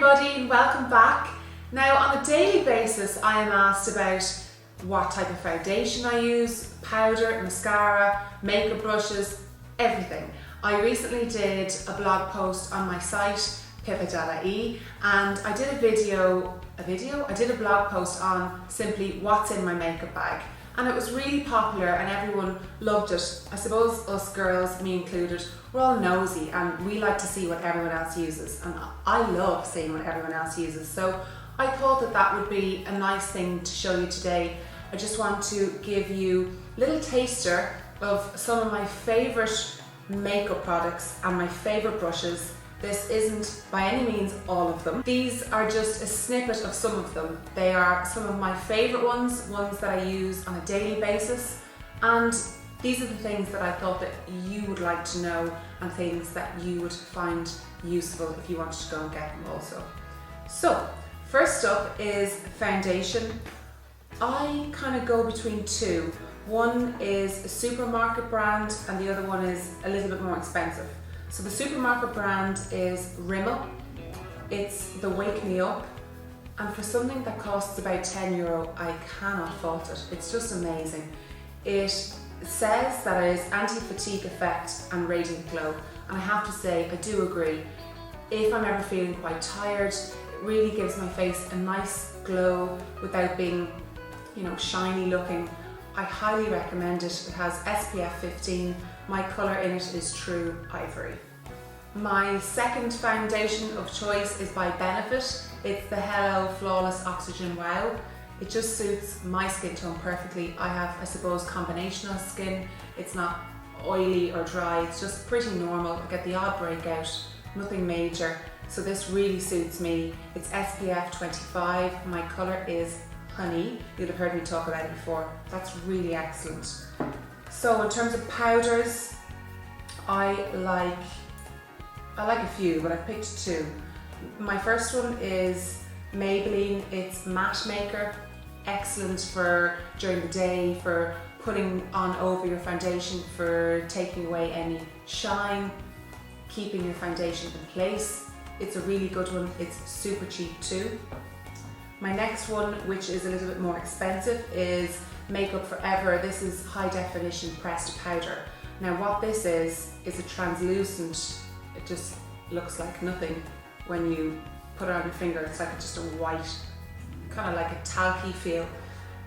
everybody and welcome back. Now on a daily basis I am asked about what type of foundation I use, powder, mascara, makeup brushes, everything. I recently did a blog post on my site Pippa.ie and I did I did a blog post on simply what's in my makeup bag, and it was really popular and everyone loved it. I suppose us girls, me included, we're all nosy and we like to see what everyone else uses, and I love seeing what everyone else uses, so I thought that that would be a nice thing to show you today. I just want to give you a little taster of some of my favourite makeup products and my favourite brushes. This isn't by any means all of them. These are just a snippet of some of them. They are some of my favourite ones that I use on a daily basis, and these are the things that I thought that you would like to know and things that you would find useful if you wanted to go and get them also. So first up is foundation. I kind of go between two. One is a supermarket brand and the other one is a little bit more expensive. So the supermarket brand is Rimmel. It's the Wake Me Up, and for something that costs about €10, I cannot fault it. It's just amazing. It says that it is anti-fatigue effect and radiant glow, and I have to say I do agree. If I'm ever feeling quite tired, it really gives my face a nice glow without being, shiny looking. I highly recommend it. It has SPF 15. My colour in it is True Ivory. My second foundation of choice is by Benefit. It's the Hello Flawless Oxygen Wow. It just suits my skin tone perfectly. I have, I suppose, combinational skin. It's not oily or dry, it's just pretty normal. I get the odd breakout, nothing major. So this really suits me. It's SPF 25. My colour is Honey. You'd have heard me talk about it before. That's really excellent. So in terms of powders, I like a few, but I've picked two. My first one is Maybelline. It's Matte Maker. Excellent for during the day, for putting on over your foundation, for taking away any shine, keeping your foundation in place. It's a really good one. It's super cheap too. My next one, which is a little bit more expensive, is Makeup Forever. This is high definition pressed powder. Now what this is a translucent, it just looks like nothing when you put it on your finger. It's like just a white, kind of like a talky feel.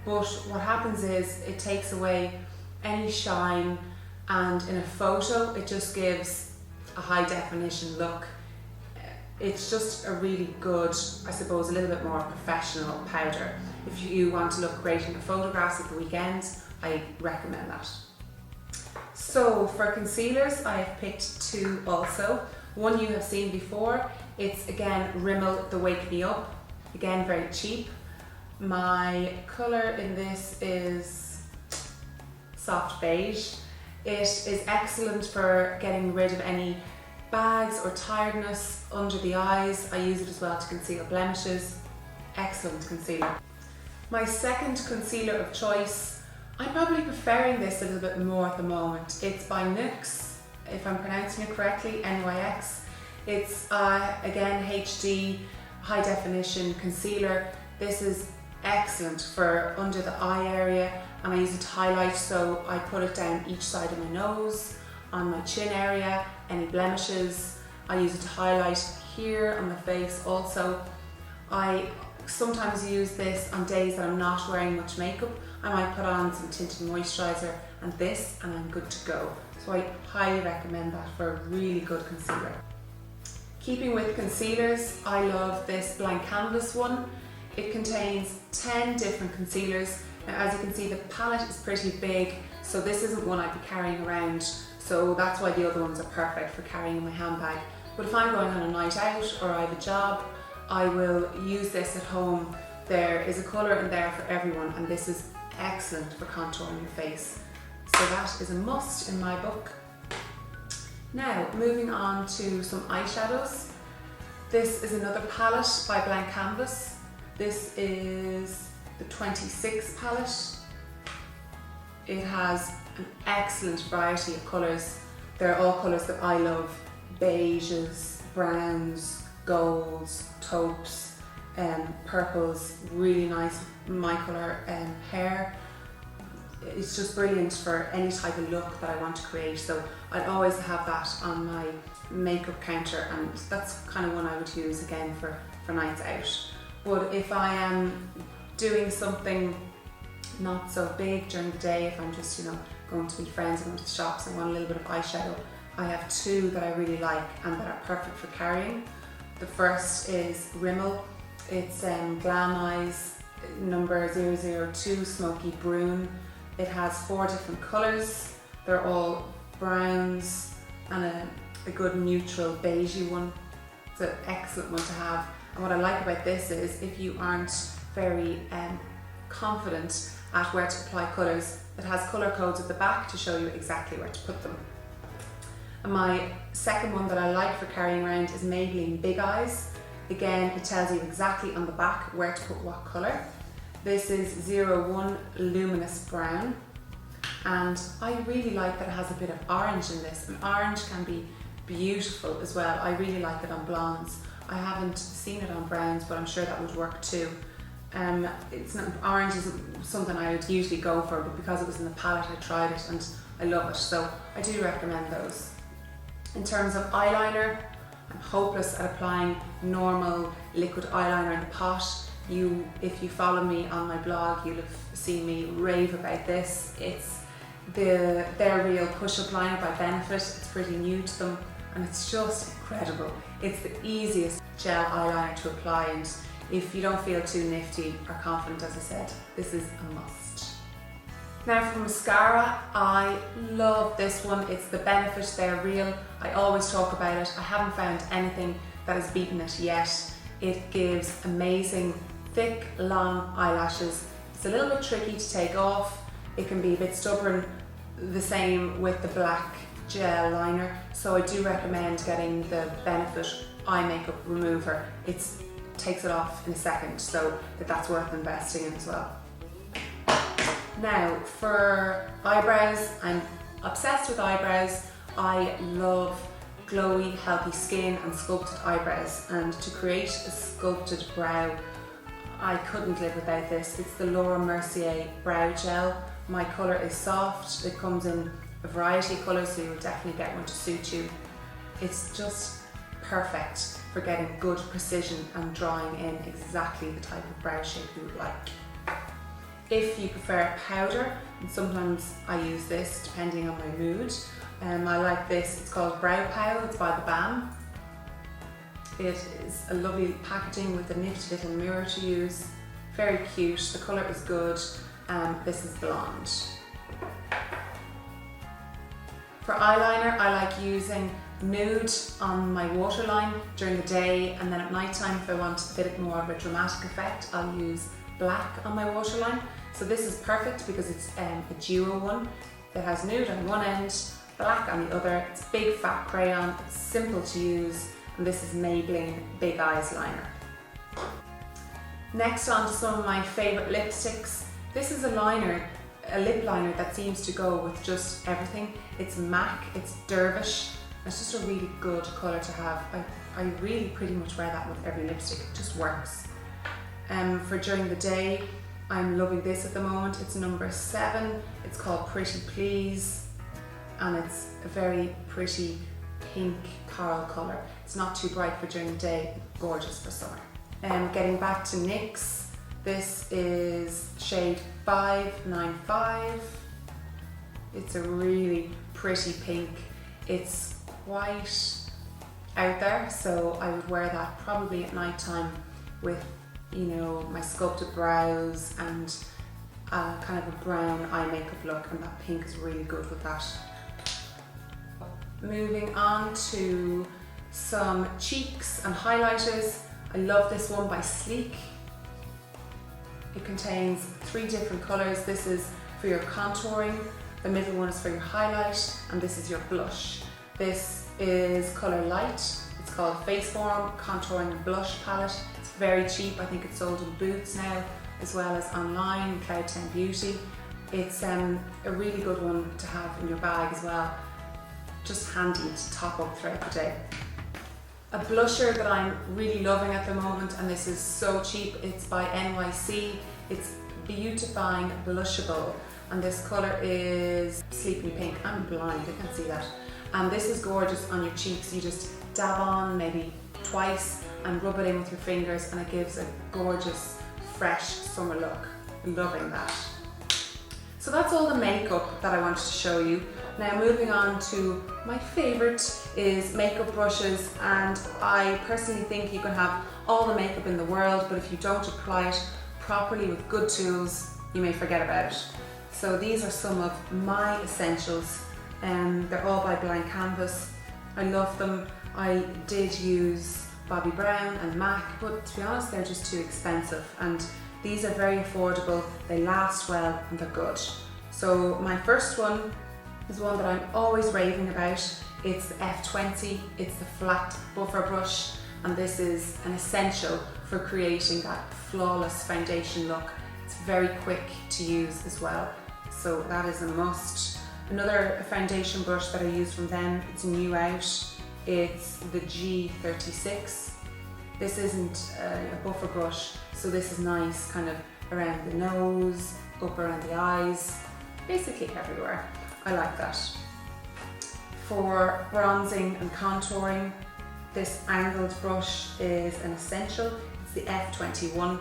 But what happens is it takes away any shine, and in a photo it just gives a high definition look. It's just a really good, I suppose, a little bit more professional powder. If you want to look great in the photographs at the weekends, I recommend that. So for concealers, I have picked two also. One you have seen before. It's again Rimmel, the Wake Me Up. Again, very cheap. My colour in this is soft beige. It is excellent for getting rid of any bags or tiredness under the eyes. I use it as well to conceal blemishes. Excellent concealer. My second concealer of choice, I'm probably preferring this a little bit more at the moment. It's by NYX, if I'm pronouncing it correctly, NYX. It's again HD, high definition concealer. This is excellent for under the eye area, and I use it to highlight, so I put it down each side of my nose, on my chin area, any blemishes. I use it to highlight here on the face also. I sometimes use this on days that I'm not wearing much makeup. I might put on some tinted moisturiser and this, and I'm good to go. So I highly recommend that for a really good concealer. Keeping with concealers, I love this blank canvas one. It contains 10 different concealers. Now as you can see, the palette is pretty big, so this isn't one I'd be carrying around. So that's why the other ones are perfect for carrying in my handbag. But if I'm going on a night out or I have a job, I will use this at home. There is a colour in there for everyone, and this is excellent for contouring your face. So that is a must in my book. Now, moving on to some eyeshadows. This is another palette by Blank Canvas. This is the 26 palette. It has an excellent variety of colours. They're all colours that I love. Beiges, browns, golds, taupes, purples, really nice my colour hair. It's just brilliant for any type of look that I want to create, so I'd always have that on my makeup counter, and that's kind of one I would use again for nights out. But if I am doing something not so big during the day, if I'm just, you know, going to meet friends and going to the shops and want a little bit of eyeshadow, I have two that I really like and that are perfect for carrying. The first is Rimmel. It's Glam Eyes number 002 Smoky Brune. It has 4 different colours. They're all browns and a good neutral beigey one. It's an excellent one to have. And what I like about this is if you aren't very confident at where to apply colours, it has colour codes at the back to show you exactly where to put them. And my second one that I like for carrying around is Maybelline Big Eyes. Again, it tells you exactly on the back where to put what colour. This is 01 Luminous Brown, and I really like that it has a bit of orange in this, and orange can be beautiful as well. I really like it on blondes. I haven't seen it on browns, but I'm sure that would work too. Orange isn't something I would usually go for, but because it was in the palette I tried it and I love it, so I do recommend those. In terms of eyeliner, I'm hopeless at applying normal liquid eyeliner in the pot. If you follow me on my blog, you'll have seen me rave about this. It's their Real Push-Up Liner by Benefit. It's pretty new to them and it's just incredible. It's the easiest gel eyeliner to apply, and if you don't feel too nifty or confident, as I said, this is a must. Now for mascara, I love this one. It's the Benefit They're Real. I always talk about it. I haven't found anything that has beaten it yet. It gives amazing thick, long eyelashes. It's a little bit tricky to take off. It can be a bit stubborn, the same with the black gel liner. So I do recommend getting the Benefit Eye Makeup Remover. It takes it off in a second, so that's worth investing in as well. Now for eyebrows, I'm obsessed with eyebrows. I love glowy, healthy skin and sculpted eyebrows, and to create a sculpted brow, I couldn't live without this. It's the Laura Mercier Brow Gel. My colour is soft. It comes in a variety of colours, so you'll definitely get one to suit you. It's just perfect for getting good precision and drawing in exactly the type of brow shape you would like. If you prefer powder, and sometimes I use this depending on my mood, I like this. It's called Brow Pow. It's by the BAM. It is a lovely packaging with a nifty little mirror to use. Very cute. The colour is good. This is blonde. For eyeliner, I like using nude on my waterline during the day, and then at night time, if I want a bit more of a dramatic effect, I'll use black on my waterline. So this is perfect because it's a duo one that has nude on one end, black on the other. It's big fat crayon, it's simple to use, and this is Maybelline Big Eyes Liner. Next on to some of my favourite lipsticks. This is a lip liner that seems to go with just everything. It's MAC, it's Dervish. It's just a really good colour to have. I really pretty much wear that with every lipstick, it just works. For during the day, I'm loving this at the moment. It's number 7, it's called Pretty Please, and it's a very pretty pink coral colour. It's not too bright for during the day, gorgeous for summer. Getting back to NYX, this is shade 595. It's a really pretty pink. It's quite out there, so I would wear that probably at night time with, you know, my sculpted brows and kind of a brown eye makeup look, and that pink is really good with that. Moving on to some cheeks and highlighters. I love this one by Sleek. It contains 3 different colours. This is for your contouring, the middle one is for your highlight, and this is your blush. This is colour light. It's called Faceform Contouring and Blush Palette. It's very cheap. I think it's sold in Boots now, as well as online, Cloud 10 Beauty. It's a really good one to have in your bag as well. Just handy to top up throughout the day. A blusher that I'm really loving at the moment, and this is so cheap, it's by NYC. It's Beautifying Blushable, and this colour is Sleeping Pink. I'm blind, I can't see that. And this is gorgeous on your cheeks. You just dab on maybe twice and rub it in with your fingers, and it gives a gorgeous, fresh summer look. Loving that. So that's all the makeup that I wanted to show you. Now moving on to my favourite is makeup brushes, and I personally think you can have all the makeup in the world, but if you don't apply it properly with good tools, you may forget about it. So these are some of my essentials, and they're all by Blank Canvas. I love them. I did use Bobbi Brown and MAC, but to be honest, they're just too expensive, and these are very affordable, they last well, and they're good. So my first one is one that I'm always raving about. It's the F20, it's the flat buffer brush, and this is an essential for creating that flawless foundation look. It's very quick to use as well, so that is a must. Another foundation brush that I use from them, it's new out, it's the G36. This isn't a buffer brush, so this is nice kind of around the nose, up around the eyes, basically everywhere. I like that. For bronzing and contouring, this angled brush is an essential. It's the F21.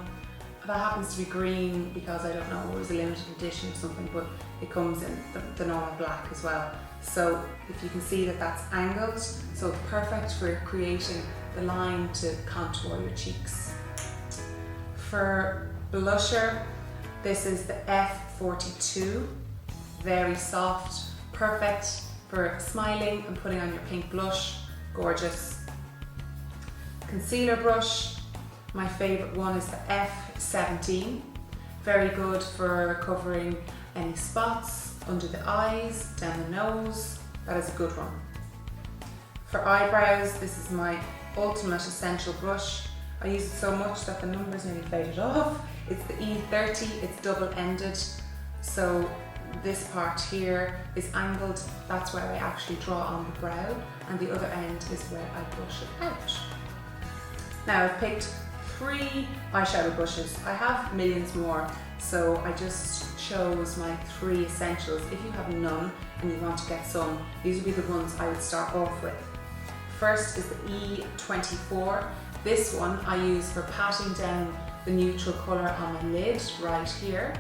That happens to be green because I don't know, it was a limited edition or something, but it comes in the normal black as well. So if you can see that that's angled, so it's perfect for creating the line to contour your cheeks. For blusher, this is the F42. Very soft, perfect for smiling and putting on your pink blush. Gorgeous. Concealer brush, my favourite one is the F17. Very good for covering any spots under the eyes, down the nose. That is a good one. For eyebrows, this is my ultimate essential brush. I use it so much that the numbers nearly faded off. It's the E30, it's double-ended. So this part here is angled, that's where I actually draw on the brow, and the other end is where I brush it out. Now I've picked 3 eyeshadow brushes. I have millions more, so I just chose my 3 essentials. If you have none and you want to get some, these would be the ones I would start off with. First is the E24. This one I use for patting down the neutral colour on my lid right here.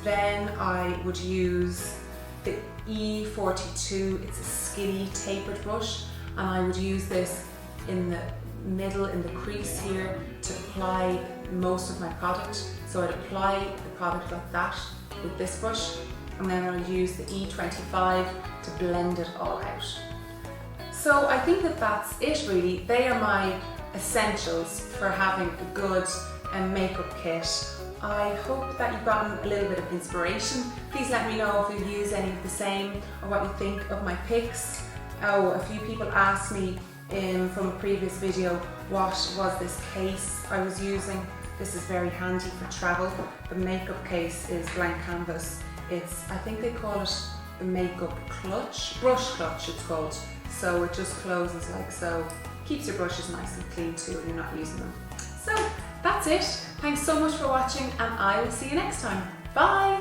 Then I would use the E42, it's a skinny tapered brush, and I would use this in the middle, in the crease here, to apply most of my product. So I'd apply the product like that with this brush, and then I'll use the E25 to blend it all out. So I think that that's it really. They are my essentials for having a good makeup kit. I hope that you've gotten a little bit of inspiration. Please let me know if you use any of the same or what you think of my picks. Oh, a few people asked me from a previous video what was this case I was using. This is very handy for travel. The makeup case is Blank Canvas. It's, I think they call it the makeup clutch, brush clutch it's called. So it just closes like so. Keeps your brushes nice and clean too when you're not using them. So that's it. Thanks so much for watching, and I will see you next time. Bye!